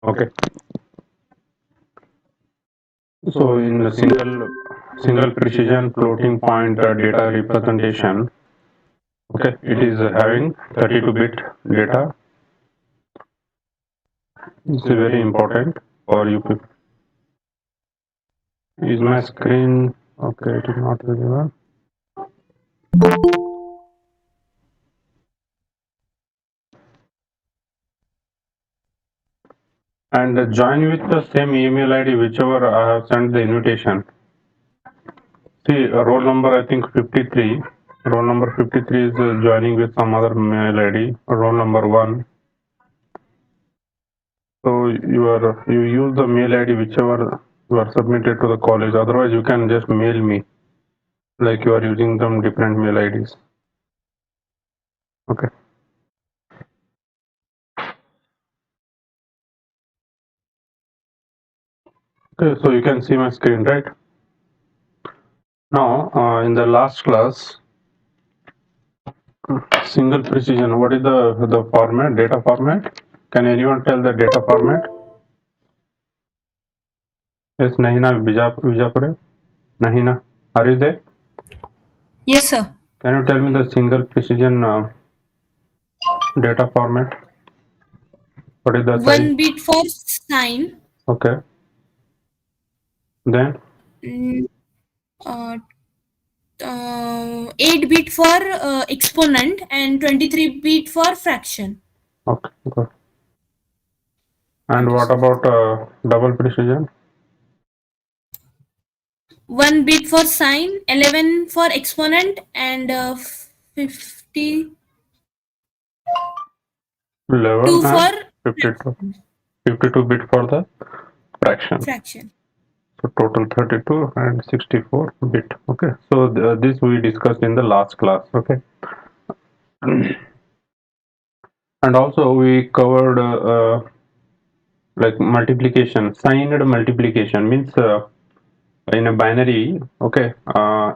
Okay. So in a single precision floating point data representation, okay, it is having 32-bit data. It's very important for you people. Is my screen okay? It is not visible. And join with the same email ID whichever I have sent the invitation. See, roll number I think 53. Roll number 53 is joining with some other mail ID. Roll number 1. So you use the mail ID whichever you are submitted to the college. Otherwise, you can just mail me like you are using some different mail IDs. Okay. Okay. So you can see my screen, right? Now, in the last class, single precision. What is the format? Data format? Can anyone tell the data format? Yes, Nahina Vijapure. Nahina, are you there? Yes, sir. Can you tell me the single precision data format? What is the size? 1 bit for sine, Okay. Then, mm, uh, 8 bit for exponent, and 23 bit for fraction. okay, good. And Thank you, what sir. about double precision? 1 bit for sine, 11 for exponent, and 52 11 for and 52. 52 bit for the fraction. fraction. So total 32 and 64 bit. Okay. So this we discussed in the last class. Okay. And also we covered like multiplication. Signed multiplication means in a binary. Okay.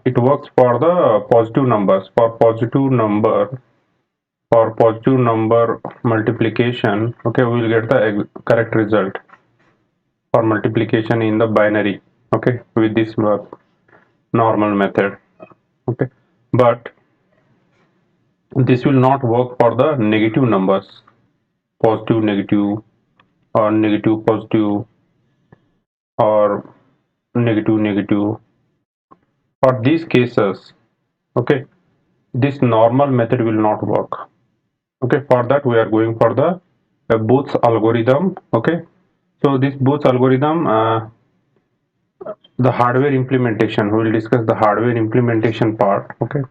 It works for the positive numbers. For positive number multiplication, okay, we will get the correct result for multiplication in the binary, okay, with this normal method, okay. But this will not work for the negative numbers, positive negative, or negative positive, or negative negative. For these cases, okay, this normal method will not work. Okay, for that we are going for the Booth's algorithm. Okay, so this Booth's algorithm, the hardware implementation, we will discuss the hardware implementation part. Okay,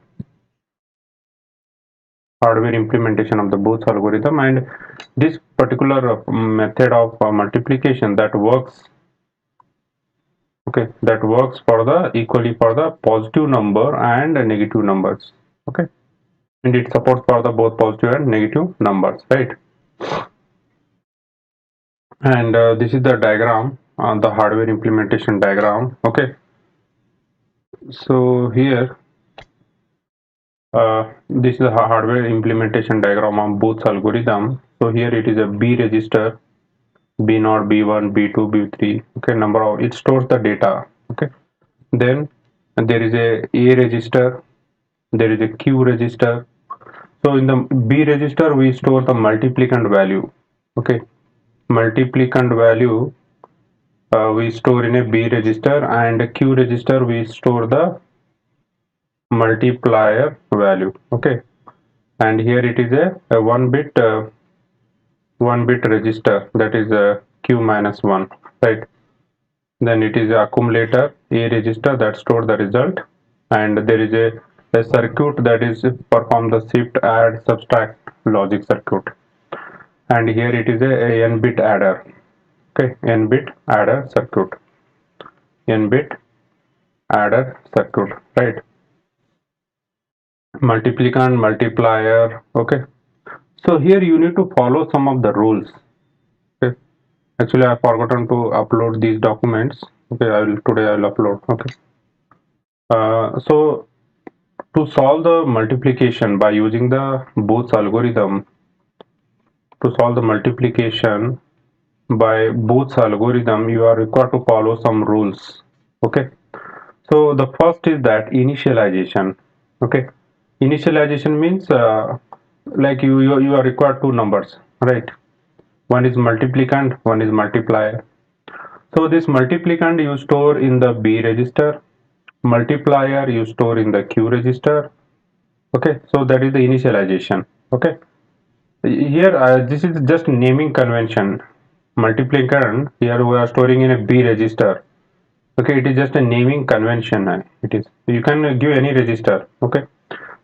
hardware implementation of the Booth's algorithm, and this particular method of multiplication that works, okay, that works for the equally for the positive number and negative numbers. Okay, and it supports for the both positive and negative numbers, right? And this is the diagram, the hardware implementation diagram. Okay, so here this is the hardware implementation diagram of Booth's algorithm. So here it is a B register, B0, B1, B2, B3. Okay, number of it stores the data. Okay, then there is a register, there is a Q register. So in the B register we store the multiplicand value. Okay, multiplicand value we store in a B register, and Q register we store the multiplier value. Okay, and here it is a 1 bit register, that is Q minus 1, right? Then it is a accumulator A register that store the result, and there is a circuit that is perform the shift add subtract logic circuit, and here it is a n bit adder. Okay, n bit adder circuit, n bit adder circuit, right? Multiplicand, multiplier. Okay, so here you need to follow some of the rules. Okay, actually I forgotten to upload these documents. Okay, I will upload. Okay, so to solve the multiplication by using the Booth's algorithm, to solve the multiplication by Booth's algorithm, you are required to follow some rules. Okay, so the first is that initialization. Okay, initialization means like you are required two numbers, right? One is multiplicand, one is multiplier. So this multiplicand you store in the B register, multiplier you store in the Q register. Okay, so that is the initialization. Okay, here this is just naming convention. Multiplicand here we are storing in a B register. Okay, it is just a naming convention. It is, you can give any register. Okay,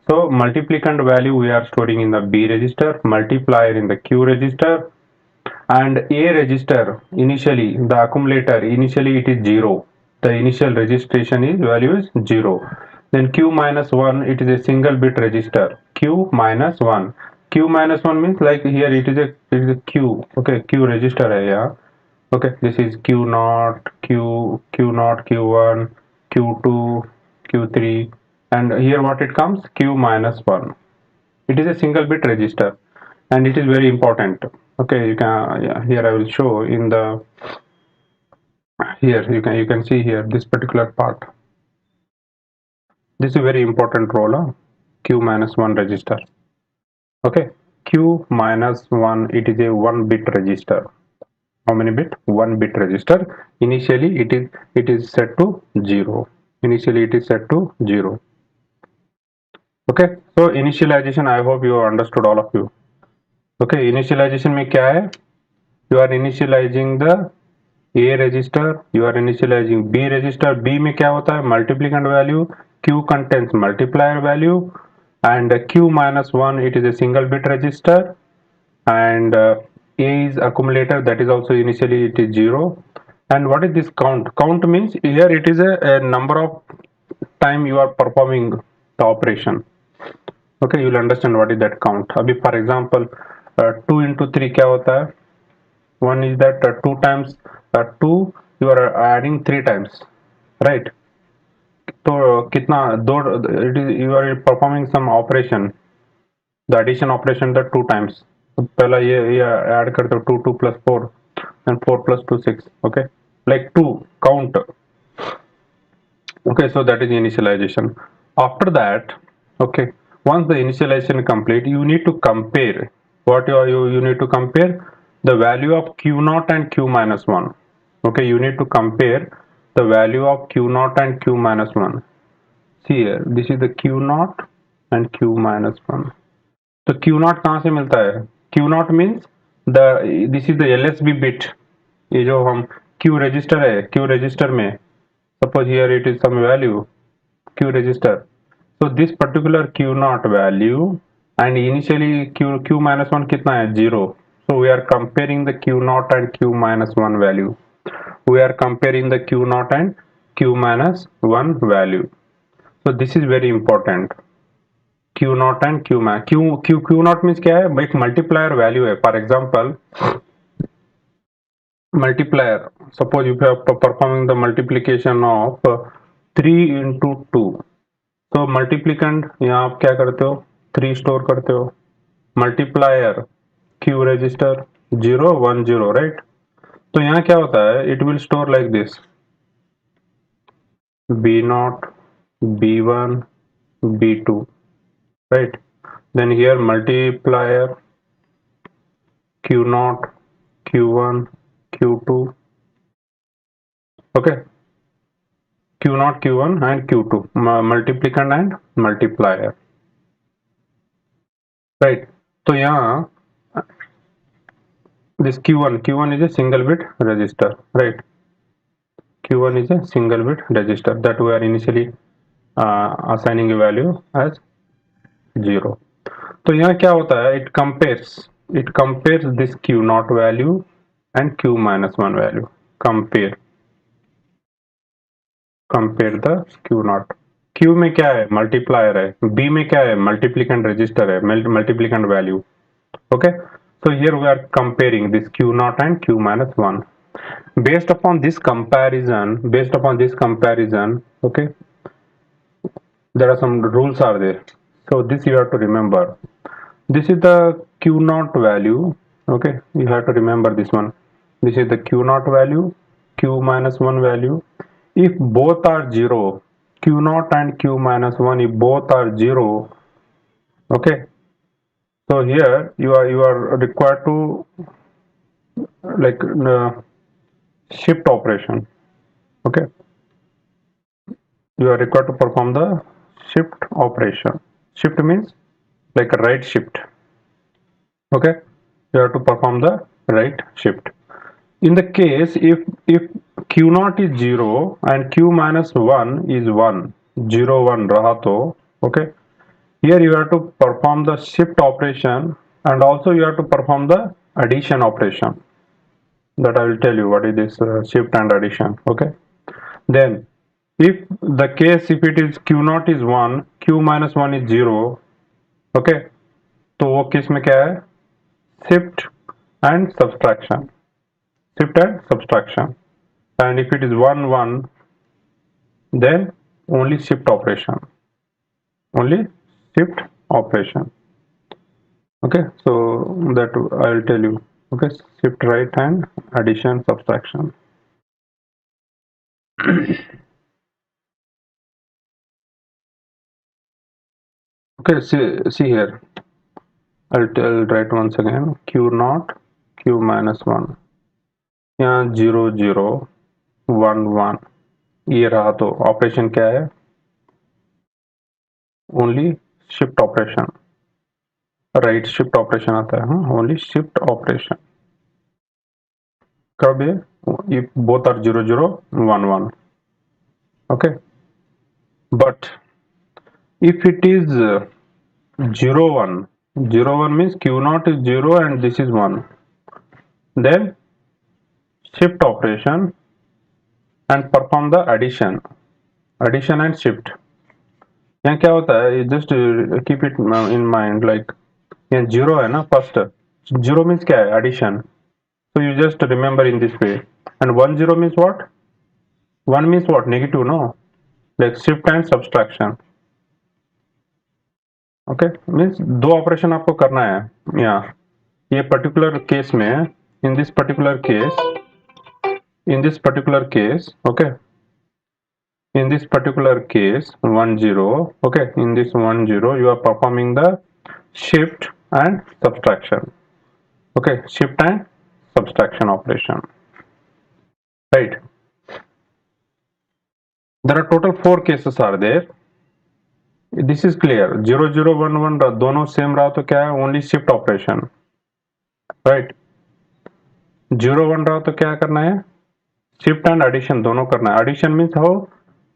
so multiplicand value we are storing in the B register, multiplier in the Q register, and A register initially the accumulator initially it is 0. The initial registration is value is 0. Then Q minus 1, it is a single bit register. Q minus 1. Q minus 1 means like here it is a Q. Okay, Q register hai, yeah. Okay, this is Q naught, Q naught, Q1, Q2, Q3, and here what it comes, Q minus 1. It is a single bit register, and it is very important. Okay, you can, yeah, here I will show in the, here you can see here this particular part. This is a very important role, Q minus 1 register. Okay, Q minus 1, it is a 1 bit register. How many bit? 1 bit register. Initially it is set to 0. Initially it is set to 0. Okay, so initialization, I hope you understood, all of you. Okay, initialization में क्या है? You are initializing the A register, you are initializing B register. B में क्या होता है? Multiplicand value. Q contains multiplier value, and Q minus 1, it is a single bit register, and A is accumulator, that is also initially it is 0. And what is this count? Count means here it is a number of time you are performing the operation. Okay, you will understand what is that count. अभी for example 2 into 3 क्या होता है? One is that 2 times 2 you are adding 3 times, right? तो कितना दो, it is you are performing some operation, the addition operation that 2 times. पहला ये add करते हो 2 plus 4 and 4 plus 2 6. Okay, like 2 count. Okay, so that is initialization. After that, okay, once the initialization complete, you need to compare. What you need to compare the value of Q naught and Q minus 1. Okay, you need to compare the value of Q naught and Q minus 1. See here, this is the Q naught and Q minus 1. तो Q naught कहाँ से मिलता है? Q naught means this is the LSB bit. ये जो हम Q register है, Q register में suppose here it is some value Q register. So this particular Q naught value, and initially Q minus 1 कितना है? 0. So we are comparing the Q naught and Q minus 1 value. We are comparing the Q naught and Q minus 1 value. So this is very important. Q naught and Q max. Q naught means क्या है? एक multiplier value है. For example, multiplier. Suppose if you are performing the multiplication of 3 into 2. तो multiplicand यहाँ आप क्या करते हो? 3 स्टोर करते हो. Multiplier Q register 0 1 0, right? तो यहाँ क्या होता है? It will store like this: B0, B1, B2, right? Then here multiplier Q0, Q1, Q2. Okay, Q0, Q1 and Q2, multiplicand and multiplier, right? तो यहाँ this Q1 is a single bit register, right? Q1 is a single bit register that we are initially assigning a value as 0. तो यहाँ क्या होता है? It compares this Q naught value and Q minus 1 value. Compare the Q naught. Q में क्या है? Multiplier है. B में क्या है? Multiplicand register है, multiplicand value. Okay, so here we are comparing this Q naught and Q minus 1. Based upon this comparison, okay, there are some rules are there. So this you have to remember. This is the Q naught value. Okay, you have to remember this one. This is the q naught value, q minus 1 value. If both are 0, q naught and q minus 1, if both are 0, okay, so here you are required to like shift operation. Okay, you are required to perform the shift operation. Shift means like a right shift. Okay, you have to perform the right shift. In the case if q naught is 0 and q minus 1 is 1, 0 1 raha to, okay, here you have to perform the shift operation and also you have to perform the addition operation. That I will tell you what is this shift and addition. Okay, then if the case if it is q naught is 1, q minus 1 is 0, okay, तो वो case में क्या है, shift and subtraction, shift and subtraction. And if it is 1 1, then only shift operation, only shift operation. Okay, so that I will tell you. Okay, shift right and addition subtraction. Okay, see here, I'll write once again, q naught, q minus 1, यहाँ 0 0 1 1 ये रहा, तो operation क्या है, only shift operation, right shift operation आता है, only shift operation. कब ये, if both are 0 0 1 1. Okay, but if it is 0 1, 0 1 means q naught is 0 and this is 1, then shift operation and perform the addition, addition and shift. यहाँ क्या होता है, just keep it in mind, like यहाँ 0 है ना, first 0 means क्या है, addition, so you just remember in this way. And 1 0 means what, 1 means what, negative, no, like shift and subtraction. Okay, means दो ऑपरेशन आपको करना है यहाँ ये पर्टिकुलर केस में, इन this particular case, in this particular case, okay, in this particular case 1 0, okay, in this 1 0 you are performing the shift and subtraction. Okay, shift and subtraction operation, right? There are total 4 cases are there. This is clear. 0 0 1 1 दोनों same रहा तो क्या है, only shift operation, right. 0 1 रहा तो क्या करना है, शिफ्ट एंड एडिशन दोनों करना है. एडिशन मीन्स हाउ,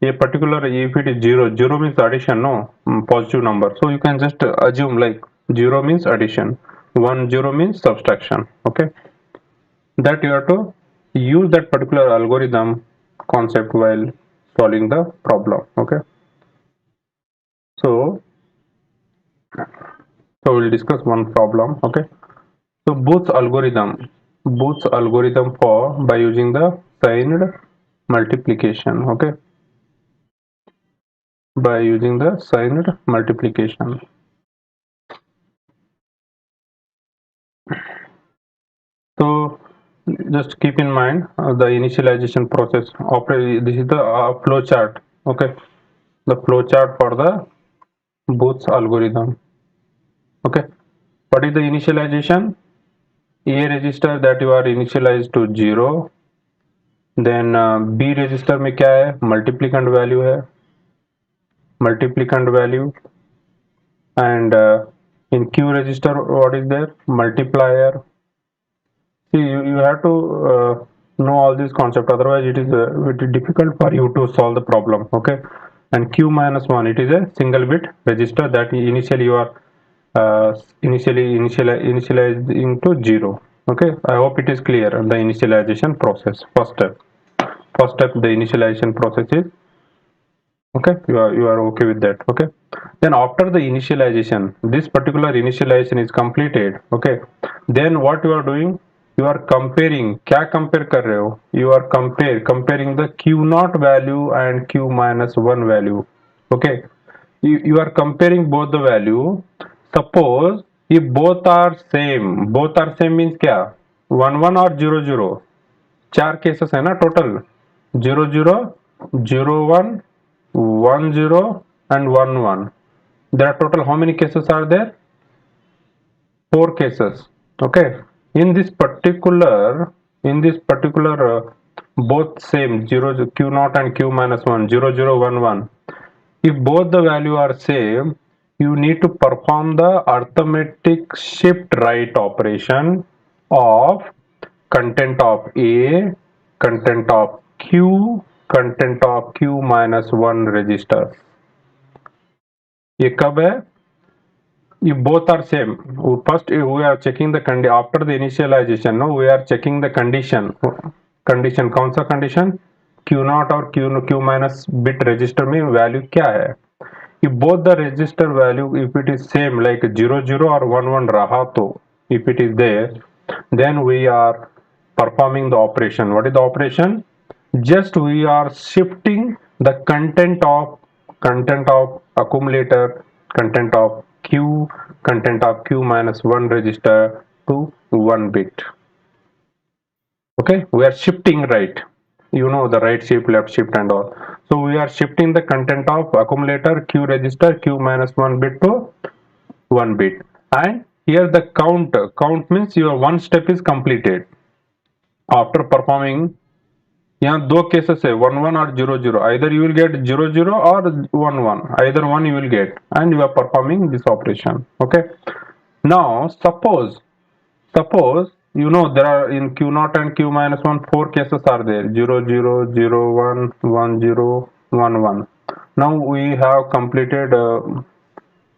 ये particular if it is 0 0 means addition, no positive number, so you can just assume like 0 means addition, 1 0 means subtraction. Okay, that you have to use that particular algorithm concept while solving the problem. Okay, so we'll discuss one problem. Okay, so Booth's algorithm for by using the signed multiplication. Okay, by using the signed multiplication. So just keep in mind the initialization process. This is the flow chart. Okay, the flow chart for the Booth's algorithm. Okay, what is the initialization? A register that you are initialized to 0, then B register में क्या है, multiplicand value है, multiplicand value, and in Q register what is there, multiplier. See, you have to know all these concepts, otherwise it is very difficult for you to solve the problem. Okay, and Q minus 1, it is a single bit register that initially you are initializing to 0. Okay, I hope it is clear, the initialization process. First step the initialization process is, okay, you are okay with that. Okay, then after the initialization, this particular initialization is completed. Okay, then what you are doing, you are comparing, क्या compare कर रहे हो, you are comparing the q naught value and q minus 1 value. Okay, you are comparing both the value. Suppose if both are same means क्या, 1 1 or 0 0, 4 cases है ना total, 0 0 0 1 1 0 and 1 1. There are total how many cases are there? 4 cases. Okay, in this particular both same 0 q naught and q minus 1 0 0 1 1. If both the value are same, you need to perform the arithmetic shift right operation of content of A, content of Q, content of Q minus 1 register. ये कब है? If both are same, first we are checking the condition after the initialization. No, we are checking the condition. Condition कौन सा condition? Q naught और Q minus bit register में value क्या है? If both the register value, if it is same like 0 0 or 1 1 raha to, if it is there, then we are performing the operation. What is the operation? Just we are shifting the content of accumulator, content of Q minus 1 register to 1 bit. Okay, we are shifting right, you know, the right shift, left shift and all. So we are shifting the content of accumulator Q register Q minus 1 bit to 1 bit. And here the count means your one step is completed after performing. यहाँ दो cases है 1 1 और 0 0. Either you will get 0 0 or 1 1. Either one you will get, and you are performing this operation. Okay. Now suppose you know there are in Q naught and Q minus 1 4 cases are there, 0 0 0 1 1 0 1 1. Now we have completed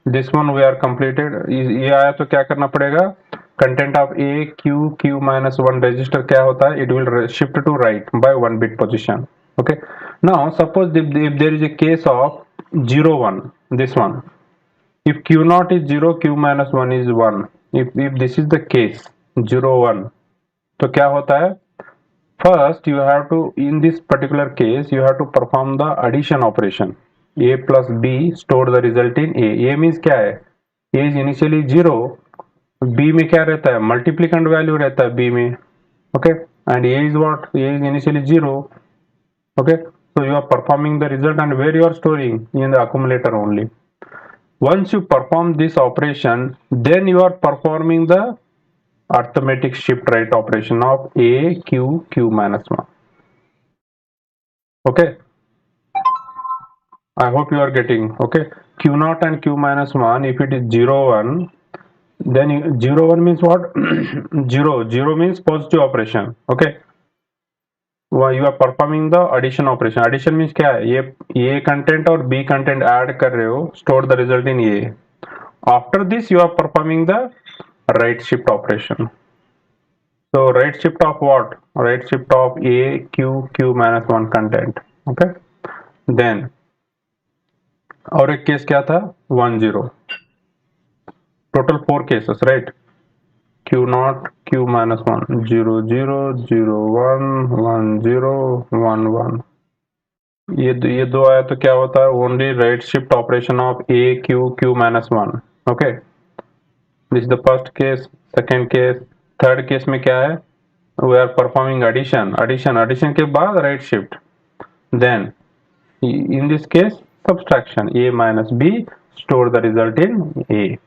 this one, we are completed. ये आया तो क्या करना पड़ेगा? Content of A Q minus 1 register क्या होता है? It will shift to right by 1 bit position. Okay. Now suppose if there is a case of 0 1, this one. If Q naught is 0, Q minus 1 is 1. If this is the case 0 1, तो क्या होता है? First you have to, in this particular case, you have to perform the addition operation. A plus B store the result in A. A means क्या है? A is initially 0. B में क्या रहता है? Multiplicand value रहता है B में. Okay, and A is what? A is initially 0. Okay, so you are performing the result, and where you are storing? In the accumulator only. Once you perform this operation, then you are performing the arithmetic shift right operation of A Q minus 1. Okay, I hope you are getting. Okay, Q naught and Q minus 1, if it is 0 1, then 0 1 means what? 0 means positive operation. Okay, you are performing the addition operation. Addition means क्या है? ये A content और B content add कर रहे हो, store the result in A. After this you are performing the right shift operation. So right shift of what? Right shift of A Q minus 1 content. Okay, then और एक case क्या था? 1 0. Total 4 cases, right? Q naught Q minus 1 0 0 0 1 1 0 1 1. ये दो आया तो क्या होता है? Only right shift operation of A Q minus 1. Okay, this is the first case. Second case, third case में क्या है? We are performing addition के बाद right shift. Then in this case subtraction, A minus B, store the result in A.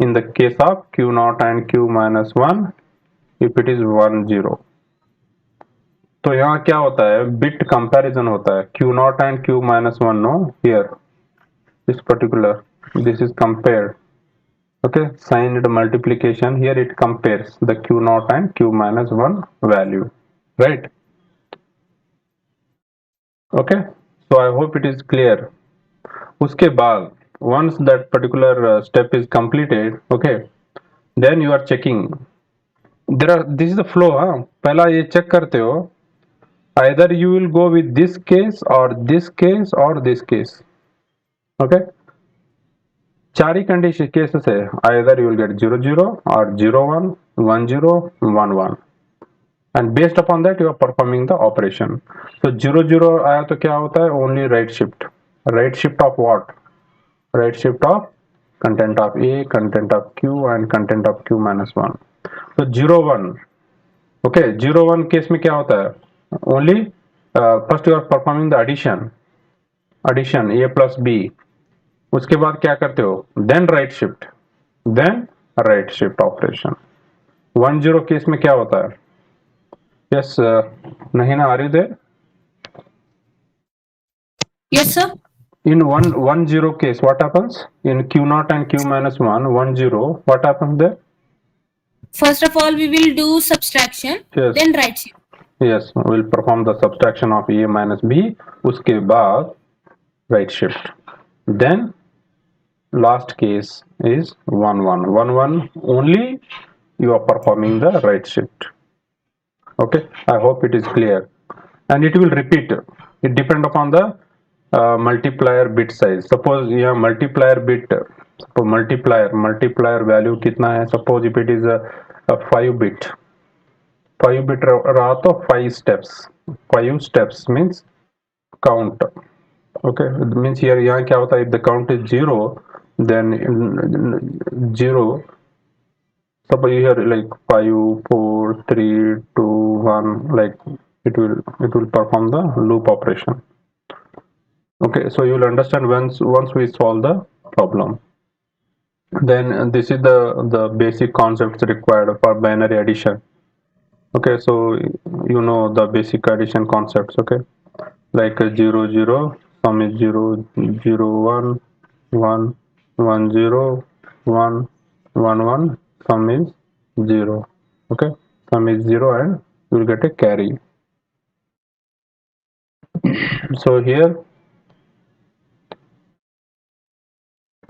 In the case of Q naught and Q minus 1, if it is 1 0, तो यहाँ क्या होता है? Bit comparison होता है. Q naught and Q minus 1, no, here this particular, this is compared. Okay, signed multiplication, here it compares the Q naught and Q minus 1 value, right? Okay, so I hope it is clear. उसके बाद once that particular step is completed, okay, then you are checking. This is the flow. हाँ, पहला ये check करते हो. Either you will go with this case or this case or this case. Okay, चार ही condition cases है. Either you will get 0 0 or 0 1 1 0 1 1. And based upon that you are performing the operation. So 0 0 आया तो क्या होता है? Only right shift. Right shift of what? Right shift of content of A, content of Q, and content of Q minus 1. So 0 1, okay 0 1 case में क्या होता है, only first you are performing the addition A plus B, उसके बाद क्या करते हो, then right shift operation. 1 0 case में क्या होता है, यस नहीं ना, are you there? Yes, sir. In 1 1 0 case, what happens? In Q0 and Q minus 1, 1 0, what happens there? First of all, we will do subtraction, Yes. then right shift. Yes, we'll perform the subtraction of A minus B, उसके बाद right shift. Then last case is 1 1 1 1, only you are performing the right shift. Okay, I hope it is clear, and it will repeat. It depend upon the multiplier bit size. Suppose यहाँ multiplier bit, suppose multiplier value कितना है, suppose if it is a 5 bit रहा तो 5 steps means count. Okay, it means here यहाँ क्या होता है, if the count is 0, then 0, suppose you hear like 5 4 3 2 1, like it will perform the loop operation. Okay, so you will understand once we solve the problem. Then this is the basic concepts required for binary addition. Okay, so you know the basic addition concepts. Okay, like 0 0, sum is 0 0 1 1 1 0 1 1 1, sum is 0. Okay, sum is 0 and you will get a carry. So here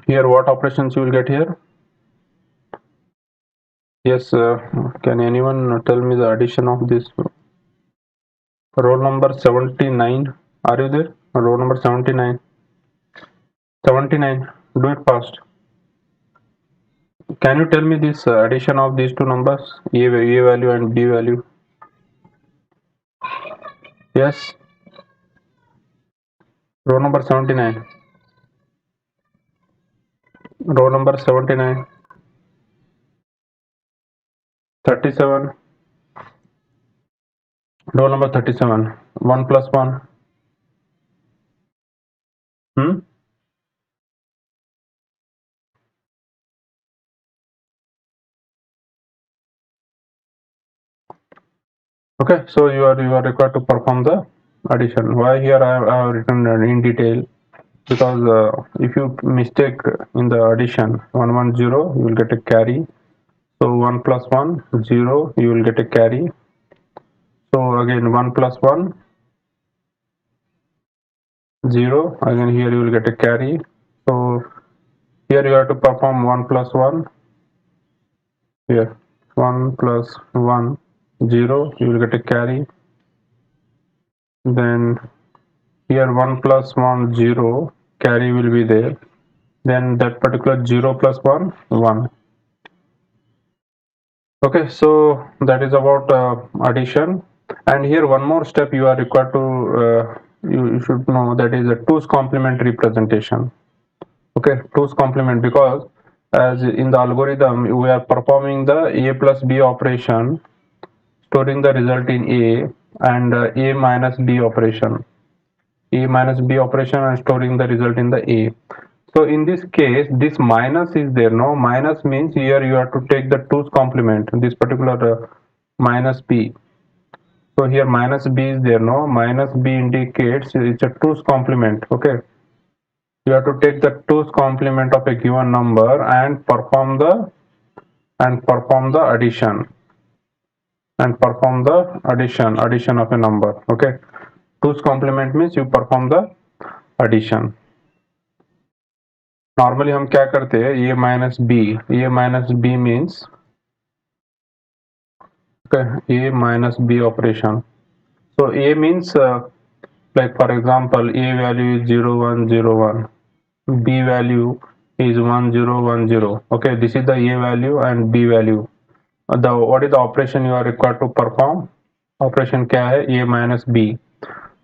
what operations you will get here? Yes, can anyone tell me the addition of this? Roll number 79, are you there? Roll number 79, do it fast. Can you tell me this addition of these two numbers, A value and B value? Yes, row number 79, row number 79, 37, row number 37, 1 plus 1. Okay, so you are required to perform the addition. Why here I have written in detail? Because if you mistake in the addition 1 1 0, you will get a carry. So 1 plus 1 0, you will get a carry. So again 1 plus 1 0, again here you will get a carry. So here you have to perform 1 plus 1, here 1 plus 1 0, you will get a carry. Then here 1 plus 1 0, carry will be there. Then that particular 0 plus 1 1. Okay, so that is about addition. And here one more step you are required to you should know, that is a 2's complement representation. Okay, 2's complement, because as in the algorithm we are performing the A plus B operation, storing the result in A, and A minus B operation, and storing the result in the A. So in this case this minus is there. No, minus means here you have to take the 2's complement, this particular minus B. So here minus B is there. No, minus B indicates it's a 2's complement. Okay, you have to take the 2's complement of a given number and perform the addition, addition of a number. Okay, 2's complement means you perform the addition. Normally हम क्या करते हैं, A minus B means okay, A minus B operation. So A means like for example A value is 0 1 0 1, B value is 1 0 1 0. Okay, this is the A value and B value. What is the operation you are required to perform? Operation क्या है, A minus B.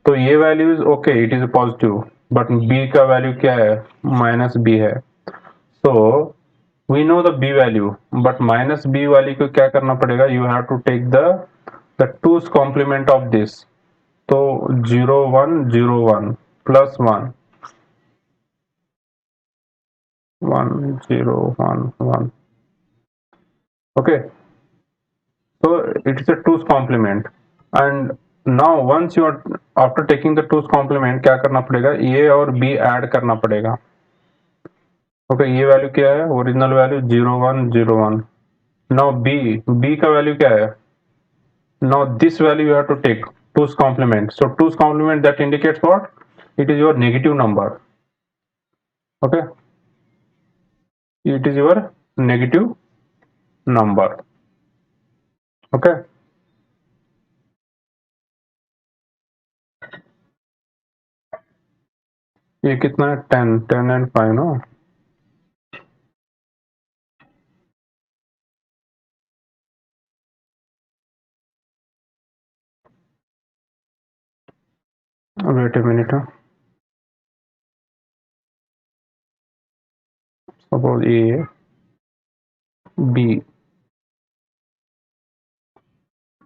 तो A value is okay, it is positive, but B का value क्या है, minus B है. So we know the B value, but minus B वाली को क्या करना पड़ेगा, you have to take the the two's complement of this, तो 0 1 0 1 plus 1 1 0 1 1. Okay, so it is a two's complement. And now once you are after taking the two's complement, क्या करना पड़ेगा, a और b ऐड करना पड़ेगा. Okay, ये value क्या है, ओरिजिनल वैल्यू 0 1 0 1. नाउ b का वैल्यू क्या है. Now this value you have to take 2's complement. So 2's complement, that indicates what? It is your negative number. Okay, it is your negative number. Okay, ये कितना है, 10 and 5 no. Wait a minute. Suppose A, B.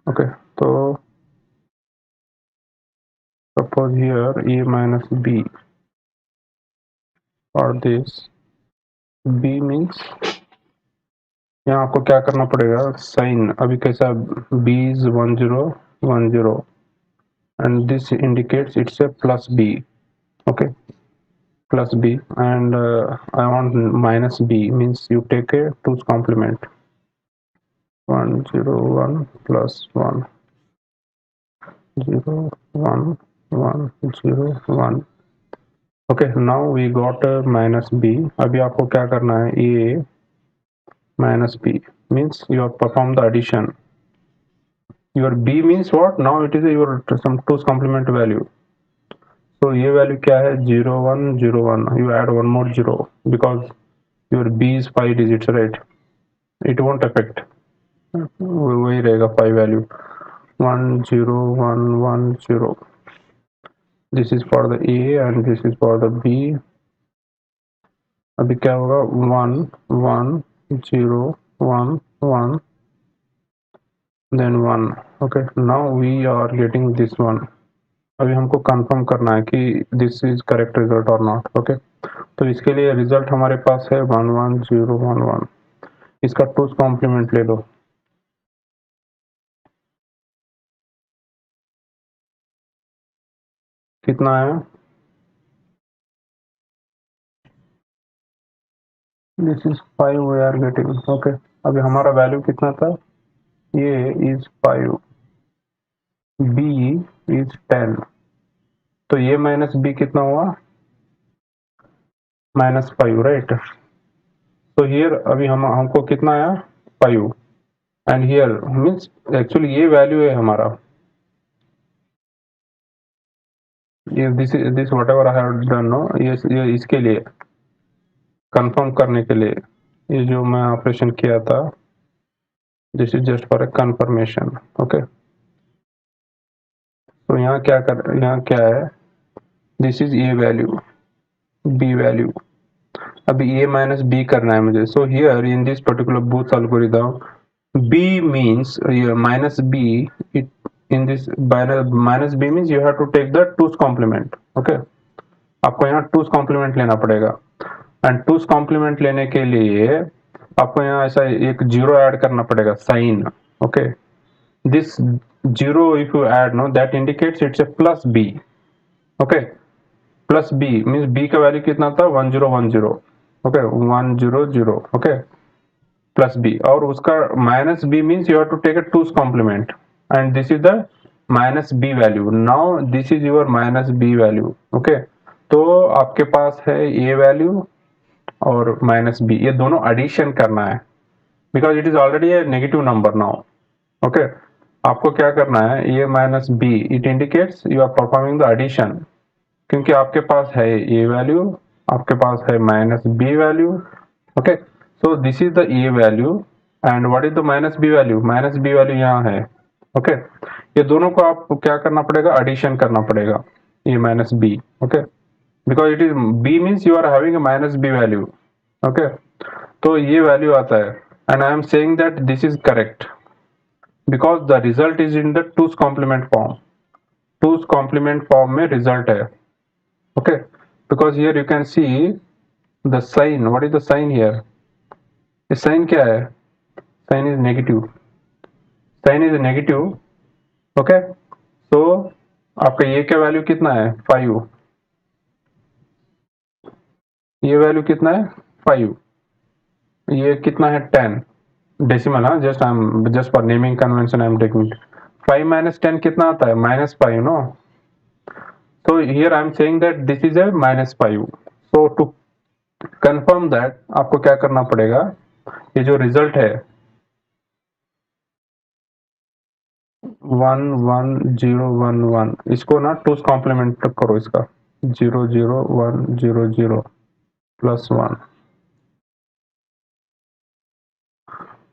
Okay, so suppose here A minus B, or this B means यहाँ आपको क्या करना पड़ेगा, sign अभी कैसा, B is 1 0 1 0 and this indicates it's a plus B. Okay, plus B, and I want minus B, means you take a 2's complement, 1 0 1 plus 1 0 1 1 0 1. Okay, now we got minus B. अभी आपको क्या करना है, A minus B means you have performed the addition. Your B means what, now it is your some 2's complement value. So ये value क्या है, 0 1 0 1. You add one more 0 because your B is 5 digits, right? It won't affect, वही रहेगा 5 value, 1 0 1 1 0. This is for the A and this is for the B. अभी क्या होगा, 1 1 0 1 1 then 1. Okay, now we are getting this one. अभी हमको confirm करना है कि दिस इज करेक्ट रिजल्ट और नॉट. ओके, तो इसके लिए रिजल्ट हमारे पास है 1 1 0 1 1. इसका टूज कॉम्प्लीमेंट ले लो, कितना है, this is 5 we are getting. Okay, अभी हमारा वैल्यू कितना था, ये इज 5, बी इज 10, तो ये माइनस बी कितना हुआ, -5, राइट. तो हियर अभी हमको कितना आया, 5, एंड हियर मीन्स एक्चुअली ये वैल्यू है हमारा, ये this whatever I have done no, ये इसके लिए कंफर्म करने के लिए ये जो मैं ऑपरेशन किया था, this is just for a confirmation. Okay, तो यहाँ क्या है, this is A value, B value, अभी ए माइनस बी करना है मुझे. So here in this particular Booth algorithm, b means minus b, it in this minus b means you have to take the 2's complement. Okay, आपको यहाँ 2's complement लेना पड़ेगा, and 2's complement लेने के लिए आपको यहाँ ऐसा एक 0 ऐड करना पड़ेगा, sign. Okay, this 0 if you add, no, that indicates it's a plus b. Okay, plus b means b का वैल्यू कितना था, 1 0 1 0. ओके, 1 0 0. ओके, plus b, और उसका minus b means you have to take a 2's complement and this is the minus b value. Now this is your minus b value. Okay, तो आपके पास है a value और minus b, ये दोनों addition करना है because it is already a negative number now. Okay, आपको क्या करना है, a minus b, it indicates you are performing the addition, क्योंकि आपके पास है a value, आपके पास है minus b value. Okay, so this is the a value and what is the minus b value, minus b value यहाँ है. Okay, ये दोनों को आपको क्या करना पड़ेगा, addition करना पड़ेगा, a minus b. Okay, because it is b means you are having a minus b value. Okay, तो ये value आता है and I am saying that this is correct. because the result is in the 2's complement form. 2's complement form में result है. Okay, because here you can see the sign. What is the sign here? The sign क्या है? Sign is negative. Sign is negative. Okay, so आपका ये क्या value कितना है? 5. ये वैल्यू कितना है? 5. ये कितना है? 10. डेसिमल, हाँ, just for naming convention I am taking. 5 minus 10 कितना आता है? -5, no. So here I am saying that this is a -5. So to confirm that आपको क्या करना पड़ेगा? ये जो रिजल्ट है 1 1 0 1 1, इसको ना 2's कॉम्प्लीमेंट करो इसका. 0 0 1 0 0 प्लस 1.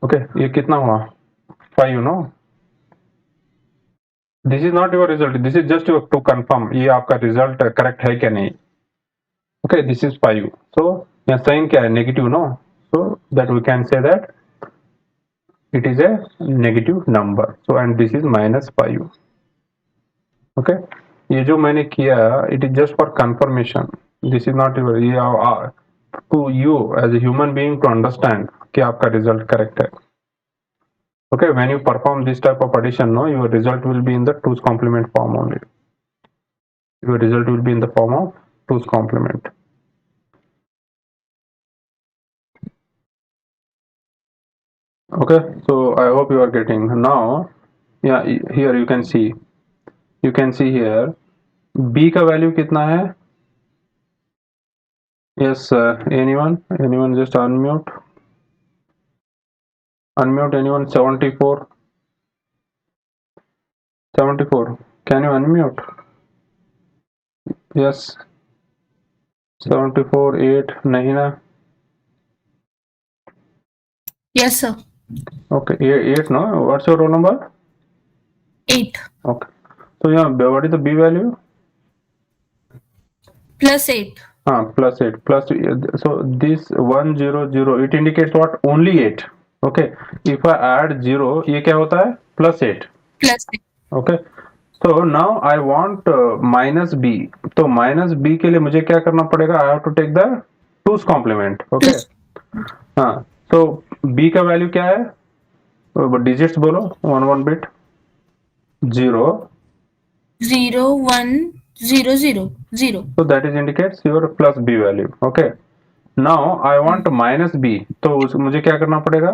ओके, ये कितना हुआ? 5, no. This is not your result, this is just to confirm ये आपका रिजल्ट करेक्ट है क्या नहीं. Okay, this is 5. सो यहाँ साइन क्या है? Negative, no. So that we can say that it is a negative number. So and this is -5. Okay, ये जो मैंने किया it is just for confirmation. This is not your to you as a human being to understand कि आपका result correct है. Okay, when you perform this type of addition, no, your result will be in the 2's complement form only. Your result will be in the form of 2's complement. Okay, so I hope you are getting now. Yeah, here you can see here b का value कितना है? Yes, anyone just unmute anyone. 74, can you unmute? Yes, 74 8 नहीं ना. Yes, sir. Okay, 8 no. What's your roll number? 8. Okay, so yeah, what is the b value? +8. +8 plus. So this 1 0 0 it indicates what? Only 8. Okay, if I add 0 ये क्या होता है? +8. +8. Okay, so now I want -b. तो -b के लिए मुझे क्या करना पड़ेगा? I have to take the 2's complement. Okay, हाँ. तो b का वैल्यू क्या है? डिजिट्स बोलो. 1 bit. 0 0 1 0 0 0. so that is indicates your plus b value. Okay, now I want -b. तो मुझे क्या करना पड़ेगा?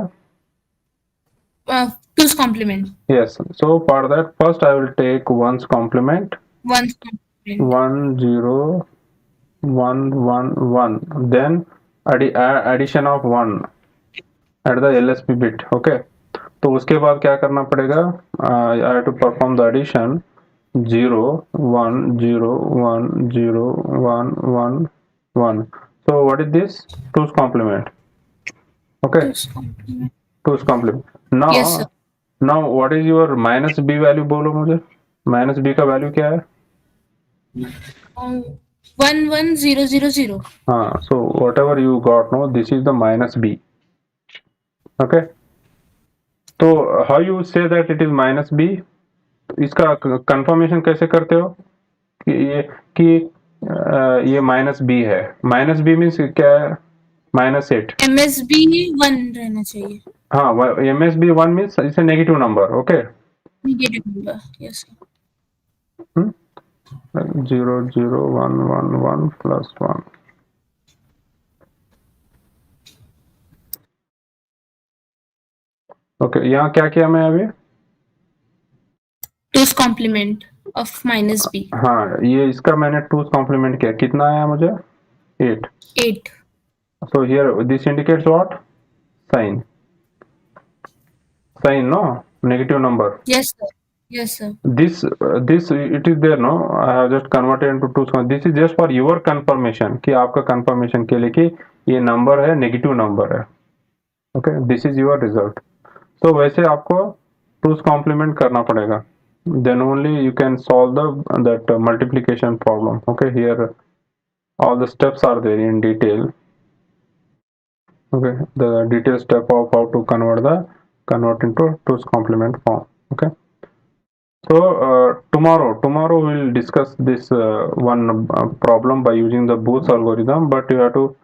2's complement. Yes, so for that first I will take 1's complement. 1's complement. 1 0 1 1 1, then addition of 1 at the LSB bit. Okay, तो उसके बाद क्या करना पड़ेगा? I have to perform the addition 0 1 0 1 0 1 1 1. So what is this? 2's complement. Okay, 2's complement. 2's complement. Now Yes, sir. now what is your -b value? बोलो मुझे. -b का value क्या है? 1 1 0 0 0. हाँ, so whatever you got, no, this is the -b. Okay, तो how you say that it is -b? इसका confirmation कैसे करते हो कि ये -b है? -b मीन्स क्या है? -8. MSB 1 रहना चाहिए. हाँ, MSB 1 means it's a negative number. Okay, Negative number. Yes, sir. 0 0 1 1 1 plus 1. Okay, यहाँ क्या किया मैं अभी? 2's complement of -b. हाँ, ये इसका मैंने 2's complement किया. कितना आया मुझे? 8. 8. So here this indicates what? Sign, no, negative number. Yes, sir. Yes, sir. This it is there, no. I have just converted into 2's. This is just for your confirmation कि आपका confirmation के लिए कि ये number है, negative number है. Okay, this is your result. So वैसे आपको 2's complement करना पड़ेगा. Then only you can solve that multiplication problem. Okay, here all the steps are there in detail. Okay, the detailed step of how to convert into 2's complement form. Okay. So tomorrow we'll discuss this one problem by using the Booth algorithm, but you have to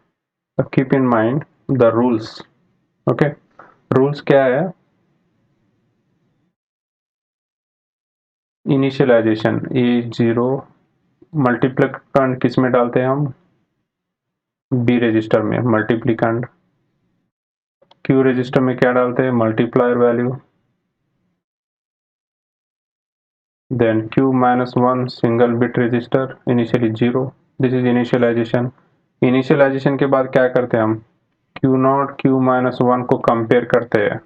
keep in mind the rules. Okay, rules क्या है? Initialisation A0 multiplicand किस में डालते हैं हम? B register में multiplicand. Q register में क्या डालते हैं? Multiplier value. Then Q minus 1 single bit register initially 0. This is initialization. Initialization के बाद क्या करते हैं हम? Q0 Q minus 1 को कंपेयर करते हैं.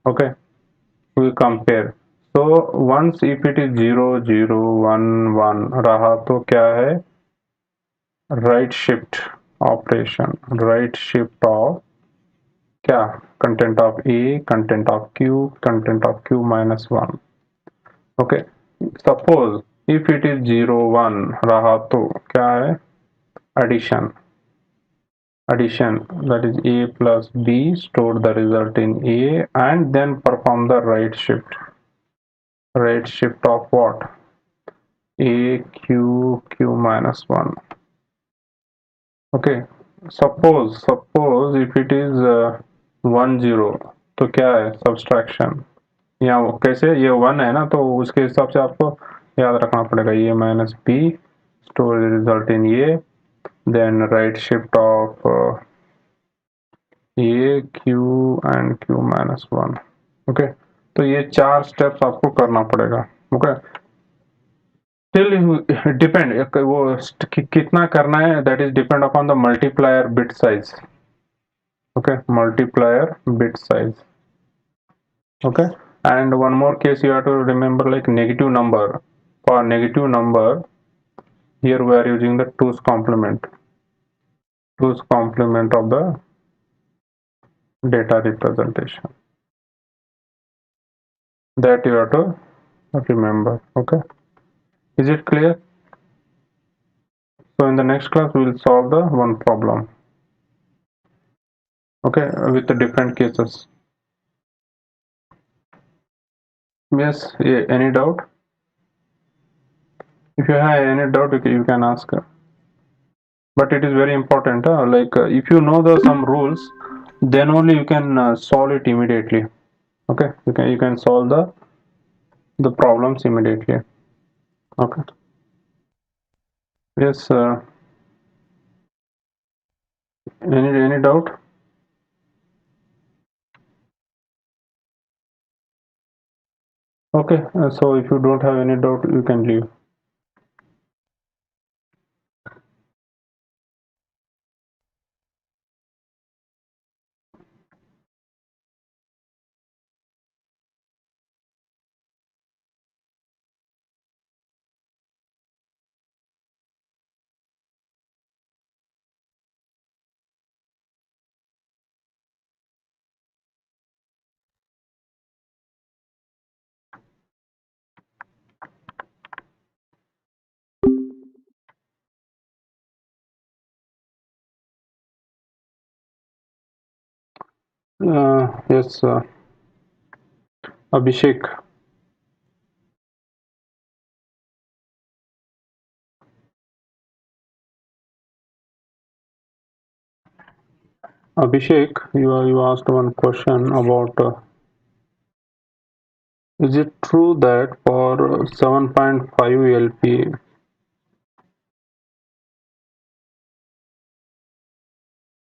Okay, we compare. So once if it is 0 0 1 1 रहा तो क्या है? Right shift operation. Right shift of क्या? Content of A, content of Q, content of Q minus 1. Okay, suppose if it is 0 1 रहा तो क्या है? Addition. Addition, that is A plus B, store the result in A and then perform the right shift. Right shift of what? A Q Q minus 1. Okay, suppose if it is 1 0 तो क्या है? Subtraction. यहाँ कैसे? ये 1 है ना, तो उसके हिसाब से आपको याद रखना पड़ेगा A minus B, store the result in A, then right shift of A Q and Q minus 1. Okay, तो ये 4 स्टेप्स आपको करना पड़ेगा. ओके, स्टिल डिपेंड वो कितना करना है, that is depend upon the multiplier bit size. Okay, multiplier bit size. Okay, and one more case you have to remember, like negative number. For negative number, here we are using the 2's complement. 2's complement of the data representation. That you have to remember. Okay, is it clear? So in the next class we will solve the one problem. Okay, with the different cases. Yes, any doubt? If you have any doubt, you can ask. But it is very important, like if you know the some rules, then only you can solve it immediately. Okay, you can solve the problems immediately. Okay. Yes. Any doubt? Okay. So if you don't have any doubt, you can leave. Yes, Abhishek. Abhishek, you asked one question about is it true that for 7.5 LP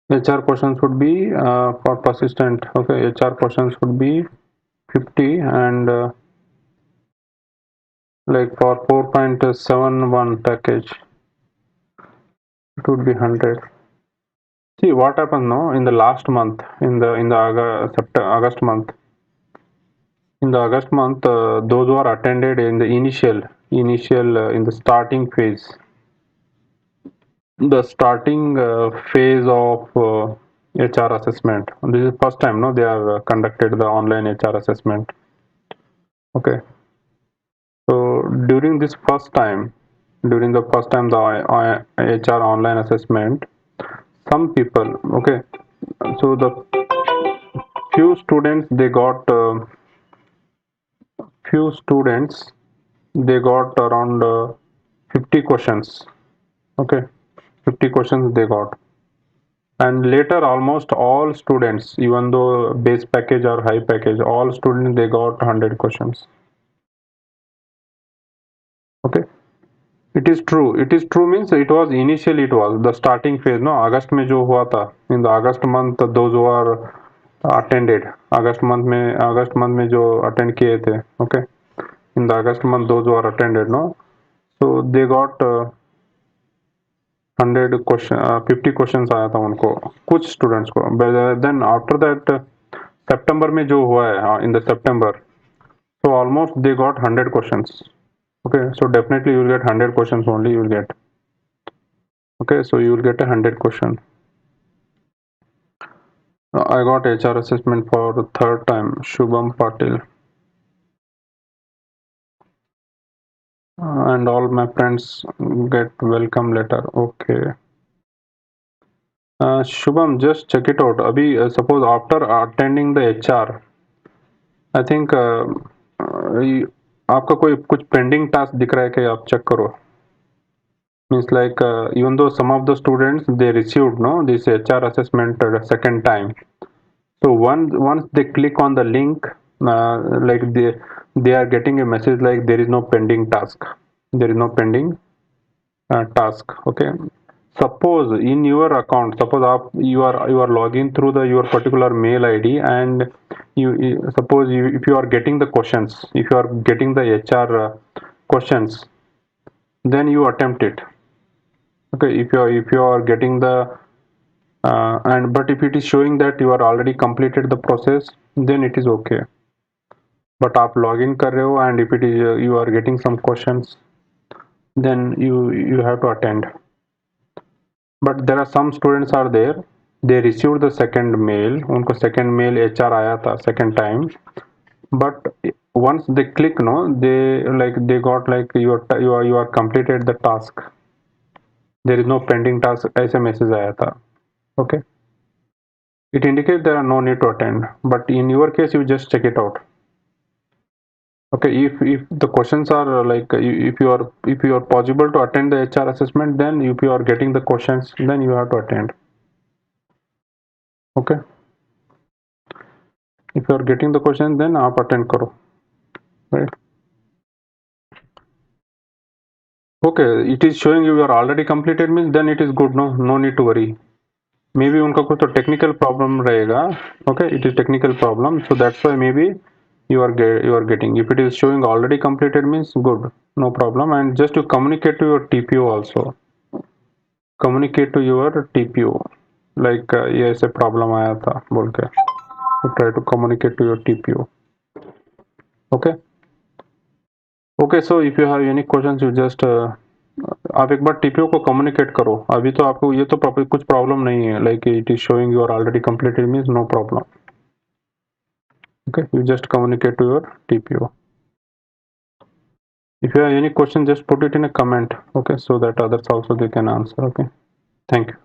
HR questions would be for persistent? Okay, HR questions would be 50 and like for 4.71 package it would be 100. See what happened now in the last month, in the August month. In the August month, those who are attended in the initial in the starting phase, phase of HR assessment. This is first time, no, they are conducted the online HR assessment. Okay, so during the first time, the HR online assessment, some people, okay, so the few students they got few students, they got around 50 questions. Okay, 50 questions they got. And later almost all students, even though base package or high package, all students they got 100 questions. Okay, it is true means it was initially, it was the starting phase, no, अगस्त में जो हुआ था, in the August month those who are attended, August month में जो attend किए थे, okay, in the August month those who are attended, no, so they got 100 question 50 questions आया था उनको, कुछ स्टूडेंट्स को. देन आफ्टर दैट सितंबर में जो हुआ है, in the September, so almost they got 100 questions. Okay, so definitely you will get 100 questions only, you will get. Okay, so you will get a 100 question. I got HR assessment for the third time, Shubham Patil. And all my friends get welcome letter. Okay. Shubham, just check it out. Abhi, suppose after attending the HR, I think आपका कोई कुछ pending task दिख रहा है कि आप check करो. Means like even though some of the students they received no this HR assessment second time, so once they click on the link, like they are getting a message like there is no pending task, there is no pending task. Okay, suppose in your account, suppose you are logging through the your particular mail ID, and suppose if you are getting the questions, if you are getting the HR questions, then you attempt it. Okay, if you are getting the and but if it is showing that you are already completed the process, then it is okay. But आप login कर रहे हो and if it is you are getting some questions, then you have to attend. But there are some students are there, they received the second mail, उनको second mail HR आया था second time, but once they click no, they got like you are completed the task, there is no pending task ऐसे message आया था. Okay, it indicates there are no need to attend, but in your case you just check it out. Okay, if the questions are if you are possible to attend the HR assessment, then if you are getting the questions, then you have to attend. Okay, if you are getting the question, then आप attend करो, right? Okay, it is showing you are already completed means then it is good, no need to worry. Maybe उनका कुछ तो technical problem रहेगा. Okay, it is technical problem, so that's why maybe you are getting. If it is showing already completed means good, no problem. And just to communicate to your TPO also, communicate to your TPO like ये ऐसे problem आया था बोल के, so try to communicate to your TPO. Okay, okay, so if you have any questions you just आप एक बार TPO को communicate करो. अभी तो आपको ये तो कुछ problem नहीं है, like it is showing you are already completed means no problem. Okay, you just communicate to your TPO. If you have any question, just put it in a comment. Okay, so that others also they can answer. Okay, thank you.